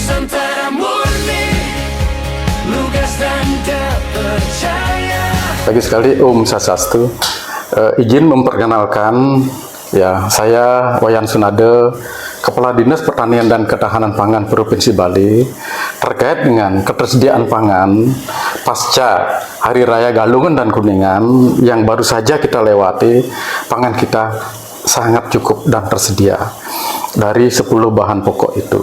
Nusantara murni, lugas dan terpercaya. Pagi sekali, Om Swastiastu. Izin memperkenalkan, ya, saya Wayan Sunade, Kepala Dinas Pertanian dan Ketahanan Pangan Provinsi Bali, terkait dengan ketersediaan pangan pasca Hari Raya Galungan dan Kuningan yang baru saja kita lewati. Pangan kita sangat cukup dan tersedia dari 10 bahan pokok itu.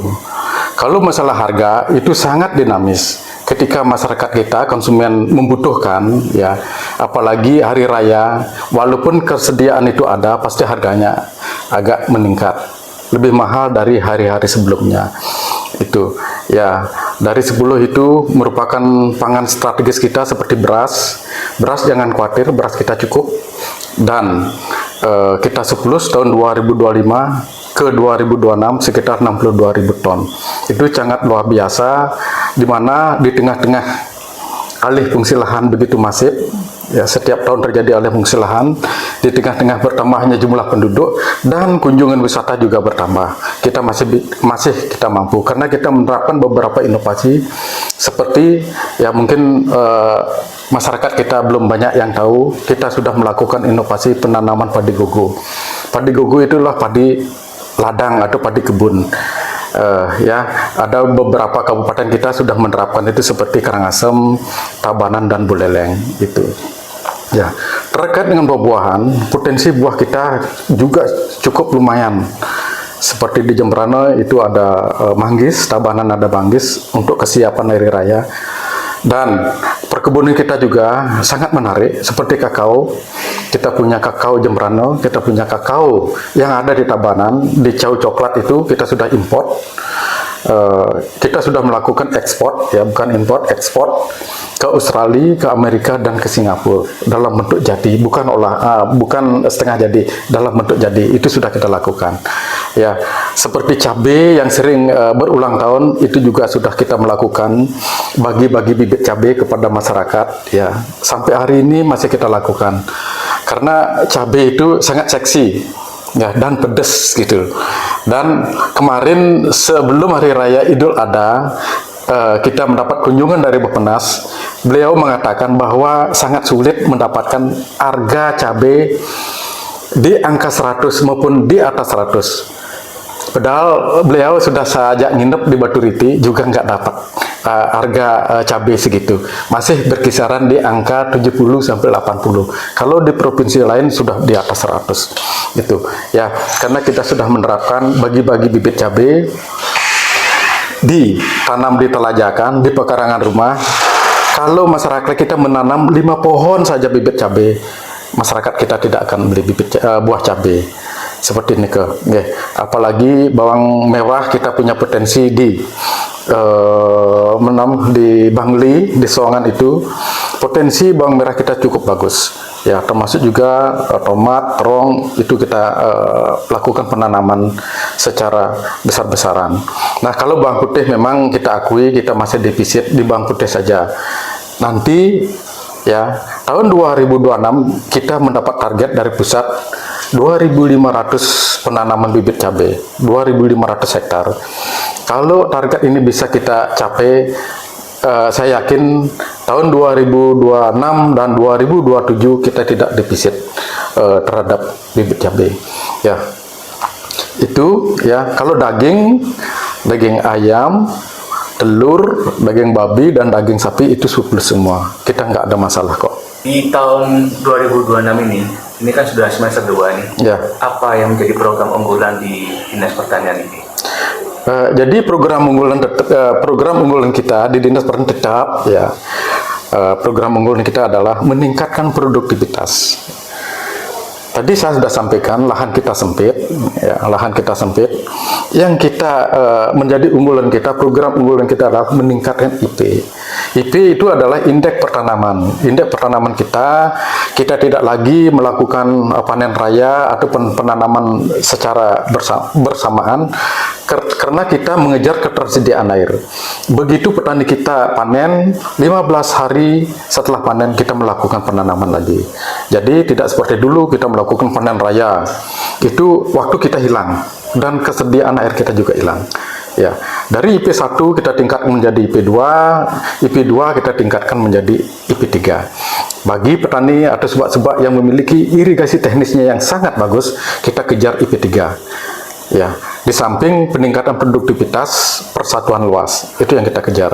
Kalau masalah harga itu sangat dinamis. Ketika masyarakat kita, konsumen membutuhkan, ya, apalagi hari raya, walaupun kesediaan itu ada, pasti harganya agak meningkat, lebih mahal dari hari-hari sebelumnya. Itu, ya, dari 10 itu merupakan pangan strategis kita seperti beras. Beras jangan khawatir, beras kita cukup. Dan kita surplus tahun 2025 ke 2026 sekitar 62.000 ton. Itu sangat luar biasa, di mana di tengah-tengah alih fungsi lahan begitu masif, ya, setiap tahun terjadi alih fungsi lahan, di tengah-tengah bertambahnya jumlah penduduk dan kunjungan wisata juga bertambah. Kita masih kita mampu karena kita menerapkan beberapa inovasi seperti, ya, mungkin masyarakat kita belum banyak yang tahu, kita sudah melakukan inovasi penanaman padi gogo. Padi gogo itulah padi ladang atau padi kebun. Ya, ada beberapa kabupaten kita sudah menerapkan itu seperti Karangasem, Tabanan, dan Buleleng itu. Ya, terkait dengan buah-buahan, potensi buah kita juga cukup lumayan. Seperti di Jembrana itu ada manggis, Tabanan ada manggis untuk kesiapan hari raya. Dan perkebunan kita juga sangat menarik, seperti kakao. Kita punya kakao Jembrana, kita punya kakao yang ada di Tabanan, di Cau Coklat itu kita sudah import. Kita sudah melakukan ekspor, ya, bukan import, ekspor ke Australia, ke Amerika, dan ke Singapura dalam bentuk jadi, bukan setengah jadi, dalam bentuk jadi. Itu sudah kita lakukan. Ya, seperti cabai yang sering berulang tahun itu juga sudah kita melakukan, bagi-bagi bibit cabai kepada masyarakat. Ya, sampai hari ini masih kita lakukan karena cabai itu sangat seksi, ya, dan pedas gitu. Dan kemarin sebelum hari raya Idul Adha, kita mendapat kunjungan dari Bappenas. Beliau mengatakan bahwa sangat sulit mendapatkan harga cabai di angka 100 maupun di atas 100. Padahal beliau sudah sajak nginep di Batu Riti juga nggak dapat harga cabai segitu. Masih berkisaran di angka 70 sampai 80. Kalau di provinsi lain sudah di atas 100. Gitu. Ya, karena kita sudah menerapkan bagi-bagi bibit cabai, ditanam di telajakan, di pekarangan rumah. Kalau masyarakat kita menanam 5 pohon saja bibit cabai, masyarakat kita tidak akan beli buah cabai seperti ini apalagi bawang merah kita punya potensi di menanam di Bangli, di Songan itu potensi bawang merah kita cukup bagus, ya, termasuk juga tomat, terong itu kita lakukan penanaman secara besar-besaran. Nah, kalau bawang putih memang kita akui kita masih defisit di bawang putih saja. Nanti, ya, tahun 2026 kita mendapat target dari pusat 2.500 penanaman bibit cabai, 2.500 hektar. Kalau target ini bisa kita capai, saya yakin tahun 2026 dan 2027 kita tidak defisit terhadap bibit cabai. Ya, itu, ya. Kalau daging ayam, telur, daging babi, dan daging sapi itu surplus semua. Kita nggak ada masalah kok. Di tahun 2026 ini kan sudah semester 2 nih. Ya. Apa yang menjadi program unggulan di Dinas Pertanian ini? Jadi program unggulan kita di Dinas Pertanian tetap, ya, program unggulan kita adalah meningkatkan produktivitas. Tadi saya sudah sampaikan lahan kita sempit, ya, lahan kita sempit. Yang kita menjadi unggulan kita, program unggulan kita adalah meningkatkan IP. IP itu adalah indeks pertanaman. Indeks pertanaman kita tidak lagi melakukan panen raya ataupun penanaman secara bersamaan karena kita mengejar ketersediaan air. Begitu petani kita panen, 15 hari setelah panen kita melakukan penanaman lagi. Jadi tidak seperti dulu kita melakukan panen raya, itu waktu kita hilang dan kesediaan air kita juga hilang. Ya, dari IP1 kita tingkatkan menjadi IP2, IP2 kita tingkatkan menjadi IP3. Bagi petani atau sebak-sebak yang memiliki irigasi teknisnya yang sangat bagus, kita kejar IP3. Ya, di samping peningkatan produktivitas persatuan luas, itu yang kita kejar.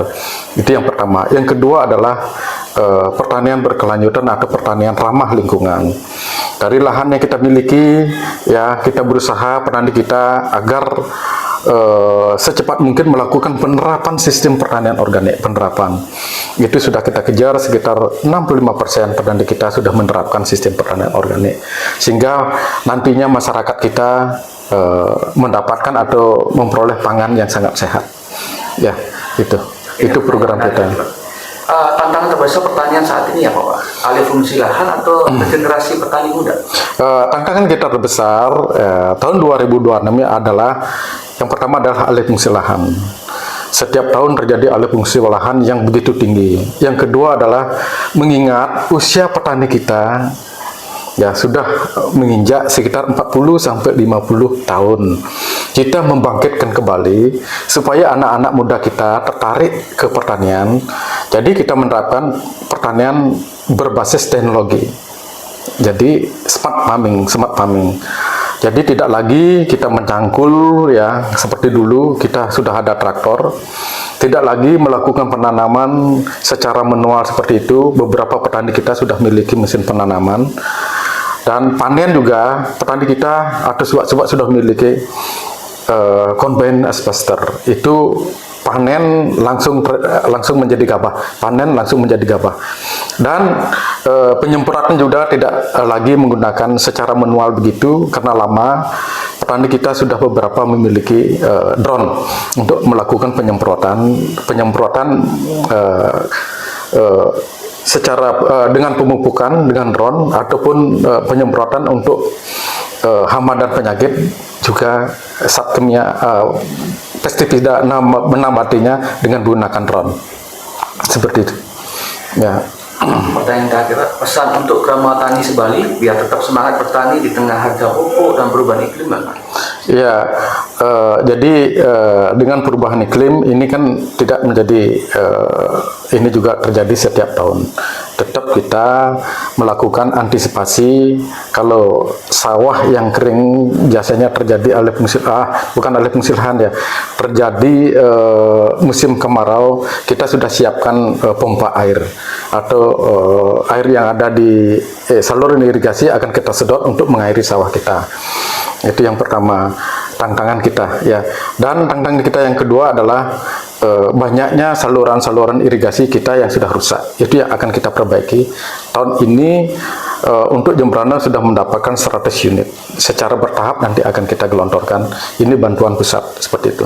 Itu yang pertama. Yang kedua adalah pertanian berkelanjutan atau pertanian ramah lingkungan. Dari lahan yang kita miliki, ya kita berusaha petani kita agar secepat mungkin melakukan penerapan sistem pertanian organik. Penerapan itu sudah kita kejar, sekitar 65% petani kita sudah menerapkan sistem pertanian organik, sehingga nantinya masyarakat kita mendapatkan atau memperoleh pangan yang sangat sehat. Ya, itu program kita. Tantangan terbesar pertanian saat ini apa Pak? Alih fungsi lahan atau regenerasi petani muda? Tantangan kita terbesar tahun 2026 adalah yang pertama adalah alih fungsi lahan. Setiap tahun terjadi alih fungsi lahan yang begitu tinggi. Yang kedua adalah mengingat usia petani kita ya sudah menginjak sekitar 40 sampai 50 tahun. Kita membangkitkan kembali supaya anak-anak muda kita tertarik ke pertanian. Jadi kita menerapkan pertanian berbasis teknologi. Jadi smart farming. Jadi tidak lagi kita mencangkul ya seperti dulu, kita sudah ada traktor. Tidak lagi melakukan penanaman secara manual seperti itu. Beberapa petani kita sudah memiliki mesin penanaman. Dan panen juga petani kita atau sebak-sebak sudah memiliki combine harvester. Itu panen langsung menjadi gabah. Panen langsung menjadi gabah. Dan penyemprotan juga tidak lagi menggunakan secara manual begitu, karena lama petani kita sudah beberapa memiliki drone untuk melakukan penyemprotan secara dengan pemupukan dengan drone ataupun penyemprotan untuk hama dan penyakit, juga zat kimia pestisida menambatinya dengan menggunakan drone seperti itu. Ya. Pertanyaan terakhir, pesan untuk Grama Tani Sebali biar tetap semangat bertani di tengah harga pupuk dan perubahan iklim, Pak? Ya, jadi dengan perubahan iklim ini kan tidak menjadi ini juga terjadi setiap tahun. Tetap kita melakukan antisipasi. Kalau sawah yang kering biasanya terjadi alih fungsi lahan ya, terjadi musim kemarau, kita sudah siapkan pompa air atau air yang ada di saluran irigasi akan kita sedot untuk mengairi sawah kita. Itu yang pertama, tantangan kita ya. Dan tantangan kita yang kedua adalah banyaknya saluran-saluran irigasi kita yang sudah rusak. Itu yang akan kita perbaiki. Tahun ini untuk Jembrana sudah mendapatkan 100 unit. Secara bertahap nanti akan kita gelontorkan. Ini bantuan pusat seperti itu.